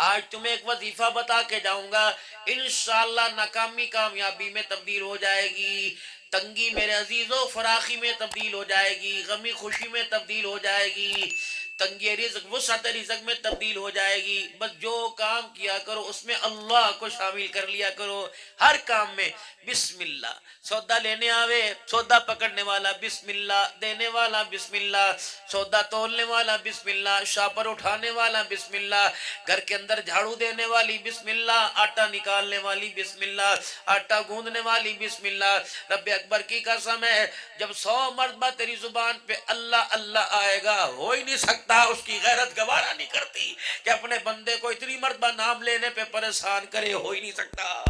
آج تمہیں ایک وظیفہ بتا کے جاؤں گا، انشاءاللہ ناکامی کامیابی میں تبدیل ہو جائے گی، تنگی میرے عزیزوں فراخی میں تبدیل ہو جائے گی، غمی خوشی میں تبدیل ہو جائے گی، تنگی رزق وسعت رزق میں تبدیل ہو جائے گی۔ بس جو کام کیا کرو اس میں اللہ کو شامل کر لیا کرو، ہر کام میں بسم اللہ۔ سودا لینے آوے، سودا پکڑنے والا بسم اللہ، دینے والا بسم اللہ، سودا تولنے والا بسم اللہ، شاپر اٹھانے والا بسم اللہ، گھر کے اندر جھاڑو دینے والی بسم اللہ، آٹا نکالنے والی بسم اللہ، آٹا گوندنے والی بسم اللہ۔ رب اکبر کی قسم ہے، جب 100 مرتبہ تیری زبان پہ اللہ اللہ آئے گا، ہو ہی نہیں سکتا، اس کی غیرت گوارا نہیں کرتی کہ اپنے بندے کو اتنی مرتبہ نام لینے پہ پریشان کرے، ہو ہی نہیں سکتا۔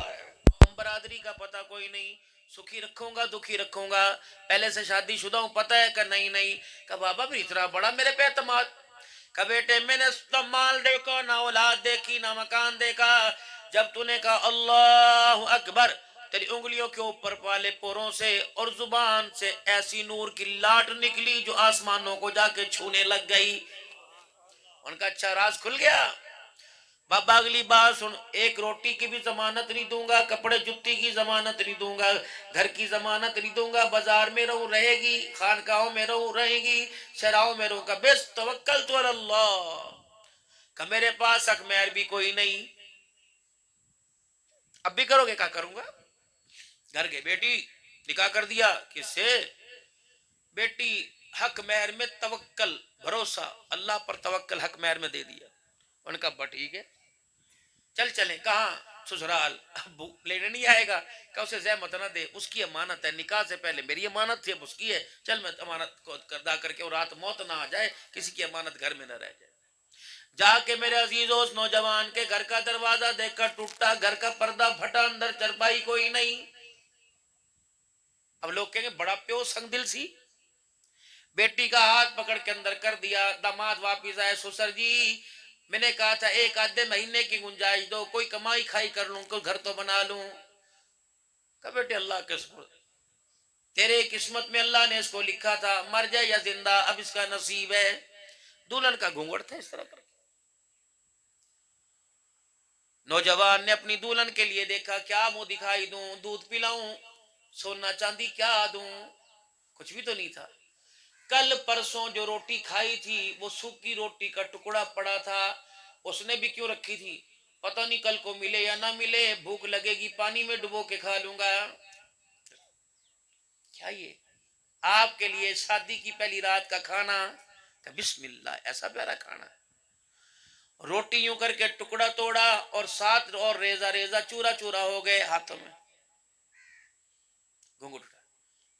برادری کا پتہ کوئی نہیں، سکھی رکھوں گا دکھی رکھوں گا، پہلے سے شادی شدہ ہوں، پتہ ہے کہ نہیں کہ بابا بھی اتنا بڑا میرے پہ اعتماد، کہ بیٹے میں نے نہ مال دیکھا، نہ اولاد دیکھی، نہ مکان دیکھا، جب تو نے کہا اللہ اکبر، تیری انگلیوں کے اوپر والے پوروں سے اور زبان سے ایسی نور کی لاٹ نکلی جو آسمانوں کو جا کے چھونے لگ گئی۔ ان کا اچھا راز کھل گیا۔ بابا اگلی بات سن، ایک روٹی کی بھی ضمانت نہیں دوں گا، کپڑے جتی کی ضمانت نہیں دوں گا، گھر کی ضمانت نہیں دوں گا، بازار میں رہوں رہے گی، خانقاہوں میں رہوں رہے گی، شراؤں میں رہوں گا، بس توکلت علی اللہ، کہ میرے پاس حق مہر بھی کوئی نہیں۔ اب بھی کرو گے؟ کیا کروں گا؟ گھر کے بیٹی نکاح کر دیا، کس سے؟ بیٹی حق مہر میں توکل، بھروسہ اللہ پر توکل حق مہر میں دے دیا۔ ان کا بٹ ٹھیک ہے، چل چلیں۔ کہاں؟ سسرال۔ ابو لینے نہیں آئے گا، کہ اسے زحمت نہ دے، اس کی امانت ہے، نکاح سے پہلے میری امانت تھی اب اس کی ہے، چل میں امانت کو ادا کر کے، اور رات موت نہ آ جائے، کسی کی امانت گھر میں نہ رہ جائے۔ جا کے میرے عزیزوں اس نوجوان کے گھر کا دروازہ دیکھ کر ٹوٹا، گھر کا پردہ پھٹا، اندر چرپائی کوئی نہیں۔ اب لوگ کہیں گے بڑا پیو سنگ دل سی، بیٹی کا ہاتھ پکڑ کے اندر کر دیا۔ داماد واپس آئے، سسر جی میں نے کہا تھا ایک آدھے مہینے کی گنجائش دو، کوئی کمائی کھائی کر لوں، کوئی گھر تو بنا لوں۔ کہ بیٹے اللہ کے سپرد، تیرے قسمت میں اللہ نے اس کو لکھا تھا، مر جائے یا زندہ اب اس کا نصیب ہے۔ دلہن کا گھونگھٹ تھا اس طرح کر کے۔ نوجوان نے اپنی دلہن کے لیے دیکھا، کیا منہ دکھائی دوں، دودھ پلاؤں، سونا چاندی کیا دوں، کچھ بھی تو نہیں تھا۔ کل پرسوں جو روٹی کھائی تھی وہ سوکھی روٹی کا ٹکڑا پڑا تھا، اس نے بھی کیوں رکھی تھی؟ پتہ نہیں کل کو ملے یا نہ ملے، بھوک لگے گی پانی میں ڈبو کے کھا لوں گا۔ کیا یہ آپ کے لیے شادی کی پہلی رات کا کھانا؟ کہ بسم اللہ، ایسا پیارا کھانا۔ روٹی یوں کر کے ٹکڑا توڑا، اور ساتھ اور ریزہ ریزہ چورا چورا ہو گئے ہاتھوں میں۔ گھونگھٹ اٹھا،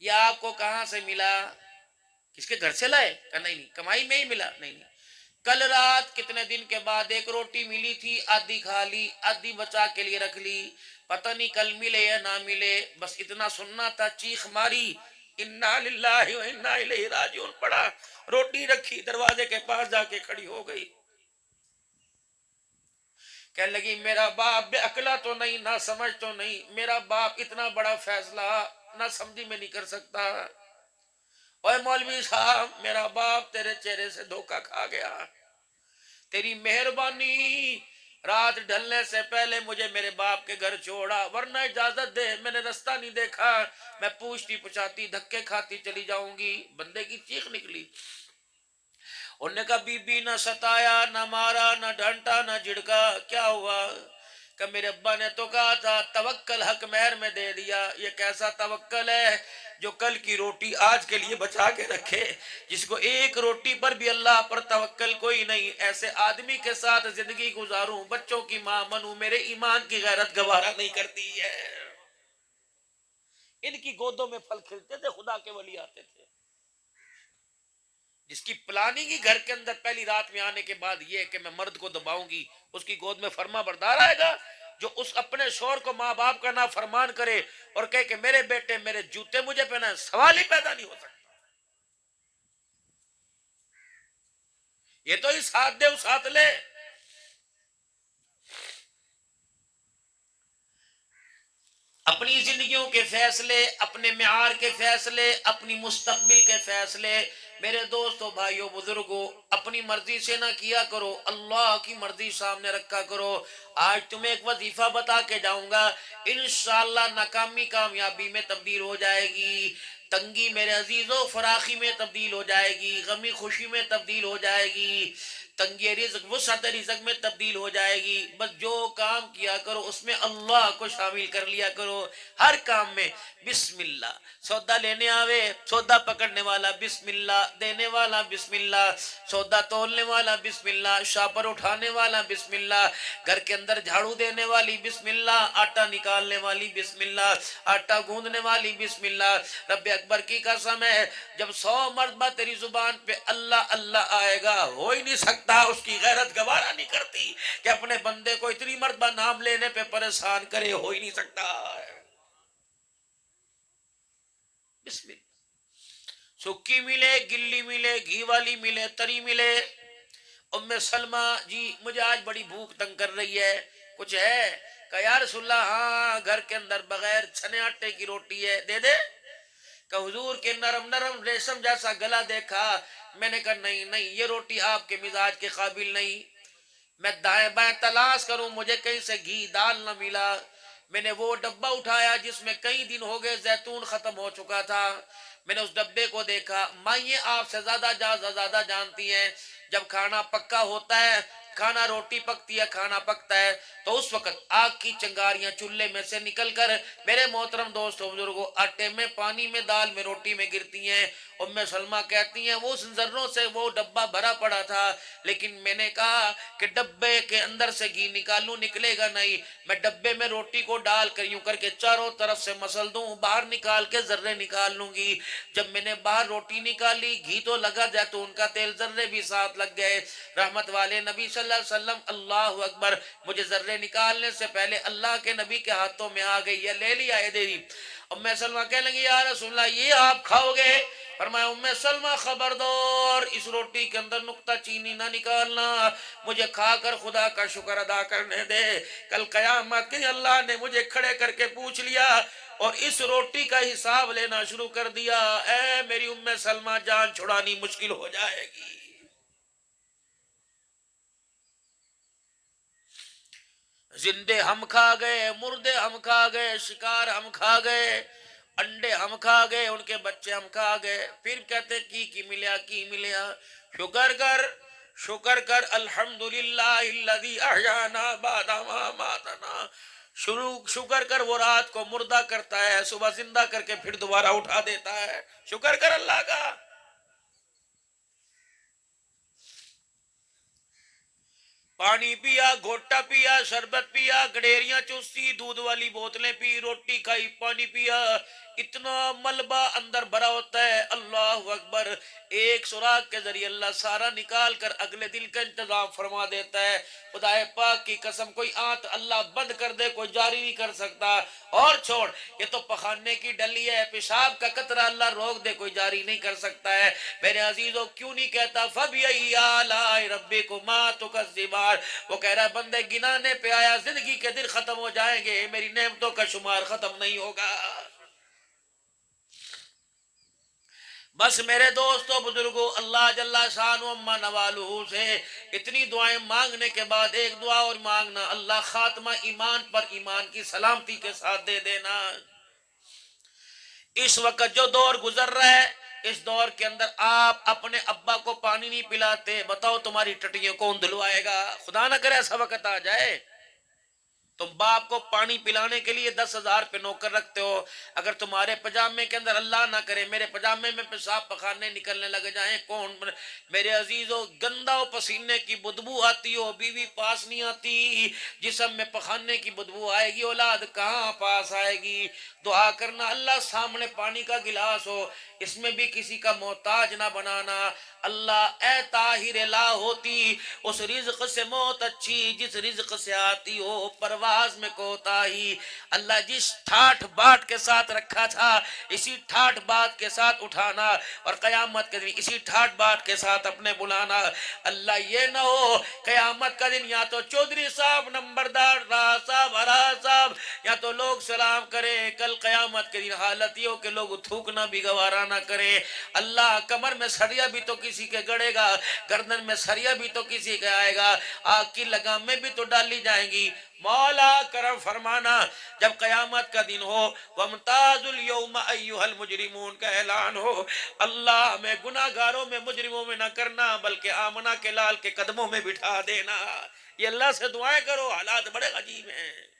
یہ آپ کو کہاں سے ملا؟ کس کے گھر سے لائے؟ کہ نہیں کمائی میں ہی ملا۔ نہیں، کل رات کتنے دن کے بعد ایک روٹی ملی تھی، آدھی کھا لی، آدھی بچا کے لیے رکھ لی، پتہ نہیں کل ملے یا نہ ملے، بس اتنا سننا تھا، چیخ ماری، انا للہ و انا الیہ راجعون پڑا، روٹی رکھی، دروازے کے پاس جا کے کھڑی ہو گئی، کہنے لگی میرا باپ بے عقلا تو نہیں، نہ سمجھ تو نہیں، میرا باپ اتنا بڑا فیصلہ نہ سمجھی میں نہیں کر سکتا، اوے مولوی صاحب میرا باپ تیرے چہرے سے دھوکہ کھا گیا، تیری مہربانی، رات ڈھلنے سے پہلے مجھے میرے باپ کے گھر چھوڑا، ورنہ اجازت دے، میں نے رستہ نہیں دیکھا، میں پوچھتی پچھاتی دھکے کھاتی چلی جاؤں گی۔ بندے کی چیخ نکلی۔ انہوں نے کہا بی بی نہ ستایا، نہ مارا، نہ ڈانٹا، نہ جھڑکا، کیا ہوا؟ کہ میرے ابا نے تو کہا تھا توکل حق مہر میں دے دیا۔ یہ کیسا توکل ہے جو کل کی روٹی آج کے لیے بچا کے رکھے، جس کو ایک روٹی پر بھی اللہ پر توکل کوئی نہیں، ایسے آدمی کے ساتھ زندگی گزاروں، بچوں کی ماں بنوں، میرے ایمان کی غیرت گوارا نہیں کرتی ہے۔ ان کی گودوں میں پھل کھلتے تھے، خدا کے ولی آتے تھے، جس کی پلاننگ ہی گھر کے اندر پہلی رات میں آنے کے بعد یہ ہے کہ میں مرد کو دباؤں گی، اس کی گود میں فرما بردار آئے گا جو اس اپنے شوہر کو ماں باپ کا نافرمان کرے اور کہے کہ میرے بیٹے میرے جوتے مجھے پہنا، سوال ہی پیدا نہیں ہو سکتا۔ یہ تو ہی ساتھ دے اس ساتھ لے۔ اپنی زندگیوں کے فیصلے، اپنے معیار کے فیصلے، اپنی مستقبل کے فیصلے میرے دوستوں بھائیوں بزرگوں، اپنی مرضی سے نہ کیا کرو، اللہ کی مرضی سامنے رکھا کرو۔ آج تمہیں ایک وظیفہ بتا کے جاؤں گا، انشاءاللہ ناکامی کامیابی میں تبدیل ہو جائے گی، تنگی میرے عزیزوں فراخی میں تبدیل ہو جائے گی، غمی خوشی میں تبدیل ہو جائے گی، تنگی رزق وسعت رزق میں تبدیل ہو جائے گی۔ بس جو کام کیا کرو اس میں اللہ کو شامل کر لیا کرو، ہر کام میں بسم اللہ۔ سودا لینے آوے، سودا پکڑنے والا بسم اللہ، دینے والا بسم اللہ، سودا تولنے والا بسم اللہ، شاپر اٹھانے والا بسم اللہ، گھر کے اندر جھاڑو دینے والی بسم اللہ، آٹا نکالنے والی بسم اللہ، آٹا گوندنے والی بسم اللہ۔ رب اکبر کی قسم ہے، جب 100 مرتبہ تیری زبان پہ اللہ اللہ آئے گا، ہو ہی نہیں سکتا، اس کی غیرت گوارا نہیں کرتی کہ اپنے بندے کو اتنی مرتبہ نام لینے پہ پریشان کرے، ہو ہی نہیں سکتا۔ بسم اللہ، سکی ملے، گلی ملے، گھی والی ملے، تری ملے۔ ام سلمہ، جی مجھے آج بڑی بھوک تنگ کر رہی ہے، کچھ ہے؟ کہ یا رسول اللہ ہاں، گھر کے اندر بغیر چھنے آٹے کی روٹی ہے، دے دے؟ کہ حضور کے نرم نرم ریشم جیسا گلا دیکھا، میں نے کہا نہیں نہیں، یہ روٹی آپ کے مزاج کے قابل نہیں، میں دائیں بائیں تلاش کروں، مجھے کہیں سے گھی دال نہ ملا۔ میں نے وہ ڈبہ اٹھایا جس میں کئی دن ہو گئے زیتون ختم ہو چکا تھا، میں نے اس ڈبے کو دیکھا۔ مائیں آپ سے زیادہ جانتی ہیں، جب کھانا پکا ہوتا ہے، کھانا روٹی پکتی ہے، کھانا پکتا ہے، تو اس وقت آگ کی چنگاریاں چولہے میں سے نکل کر میرے محترم دوستوں بزرگوں آٹے میں، پانی میں، دال میں، روٹی میں گرتی ہیں۔ ام سلمہ کہتی ہیں وہ اس ذروں سے وہ ڈبہ بھرا پڑا تھا، لیکن میں نے کہا کہ ڈبے کے اندر سے گھی نکالوں، نکلے گا نہیں، میں ڈبے میں روٹی کو ڈال کر یوں کر کے چاروں طرف سے مسل دوں، باہر نکال کے ذرے نکال لوں گی۔ جب میں نے باہر روٹی نکالی، گھی تو لگا زیتون کا تیل، ذرے بھی ساتھ لگ گئے۔ رحمت والے نبی صلی اللہ علیہ وسلم، اللہ اکبر، مجھے ذرے نکالنے سے پہلے اللہ کے نبی کے ہاتھوں میں آ گئی، یہ لے لیا ہے دیری۔ ام سلمہ کہنے لگی یا رسول اللہ یہ آپ کھاؤ گے؟ فرمایا ام سلمہ خبردار، اس روٹی کے اندر نقطہ چینی نہ نکالنا، مجھے کھا کر خدا کا شکر ادا کرنے دے۔ کل قیامت کے اللہ نے مجھے کھڑے کر کے پوچھ لیا اور اس روٹی کا حساب لینا شروع کر دیا، اے میری ام سلمہ جان چھڑانی مشکل ہو جائے گی۔ زندے ہم کھا گئے، مردے ہم کھا گئے، شکار ہم کھا گئے، انڈے ہم کھا گئے، ان کے بچے ہم کھا گئے، پھر کہتے کی ملیا، کی ملیا؟ شکر کر، شکر کر، الحمدللہ الذی احیانا بعد ما اماتنا۔ شکر کر، وہ رات کو مردہ کرتا ہے، صبح زندہ کر کے پھر دوبارہ اٹھا دیتا ہے، شکر کر اللہ کا۔ پانی پیا، گھوٹا پیا، شربت پیا، گڈیریاں چوسی، دودھ والی بوتلیں پی، روٹی کھائی، پانی پیا، اتنا ملبہ اندر بھرا ہوتا ہے، اللہ اکبر، ایک سوراخ کے ذریعے اللہ سارا نکال کر اگلے دن کا انتظام فرما دیتا ہے۔ خدا پاک کی قسم، کوئی آنت اللہ بند کر دے کوئی جاری نہیں کر سکتا، اور چھوڑ یہ تو پخانے کی ڈلی ہے، پیشاب کا قطرہ اللہ روک دے کوئی جاری نہیں کر سکتا ہے۔ میرے عزیزوں کیوں نہیں کہتا فَبِأَيِّ آلَاءِ رَبِّكُمَا تُكَذِّبَانِ؟ وہ کہہ رہا ہے بندے گنانے پہ آیا، زندگی کے دن ختم ہو جائیں گے، میری نعمتوں کا شمار ختم نہیں ہوگا۔ بس میرے دوستو بزرگو، اللہ جل شانہ اما نوالہ سے اتنی دعائیں مانگنے کے بعد ایک دعا اور مانگنا، اللہ خاتمہ ایمان پر ایمان کی سلامتی کے ساتھ دے دینا۔ اس وقت جو دور گزر رہا ہے، اس دور کے اندر آپ اپنے ابا کو پانی نہیں پلاتے، بتاؤ تمہاری ٹٹیوں کون دلوائے گا؟ خدا نہ کرے ایسا وقت آ جائے تم باپ کو پانی پلانے کے لیے 10,000 پہ نوکر رکھتے ہو، اگر تمہارے پجامے کے اندر اللہ نہ کرے میرے پجامے میں پیشاب پخانے نکلنے لگ جائیں، کون؟ میرے عزیزو گندا و پسینے کی بدبو آتی ہو، بیوی پاس نہیں آتی، جسم میں پخانے کی بدبو آئے گی، اولاد کہاں پاس آئے گی؟ دعا کرنا اللہ سامنے پانی کا گلاس ہو، اس میں بھی کسی کا محتاج نہ بنانا۔ اللہ اے طاہر لا ہوتی، اس رزق سے موت اچھی جس رزق سے آتی ہو، پرواہ الفاظ میں کوتاہی، اللہ جس ٹھاٹ بات کے ساتھ رکھا تھا اسی ٹھاٹ بات کے ساتھ اٹھانا، اور قیامت کے دن اسی ٹھاٹ بات کے ساتھ اپنے بلانا۔ اللہ یہ نہ ہو قیامت کا دن یا تو چودھری صاحب، نمبردار، راہ صاحب، ہرا صاحب، یا تو لوگ سلام کریں، کل قیامت کے دن حالت یہ ہو کہ لوگ تھوکنا بھی گوارا نہ کریں۔ اللہ کمر میں سریا بھی تو کسی کے گڑے گا، گردن میں سریا بھی تو کسی کے آئے گا، آگ کی لگام میں بھی تو ڈالی جائیں گی۔ مولا کرم فرمانا جب قیامت کا دن ہو، وَامْتَازُوا الْيَوْمَ أَيُّهَا الْمُجْرِمُونَ کا اعلان ہو، اللہ ہمیں گناہ گاروں میں، مجرموں میں نہ کرنا، بلکہ آمنہ کے لال کے قدموں میں بٹھا دینا۔ یہ اللہ سے دعائیں کرو، حالات بڑے عجیب ہیں۔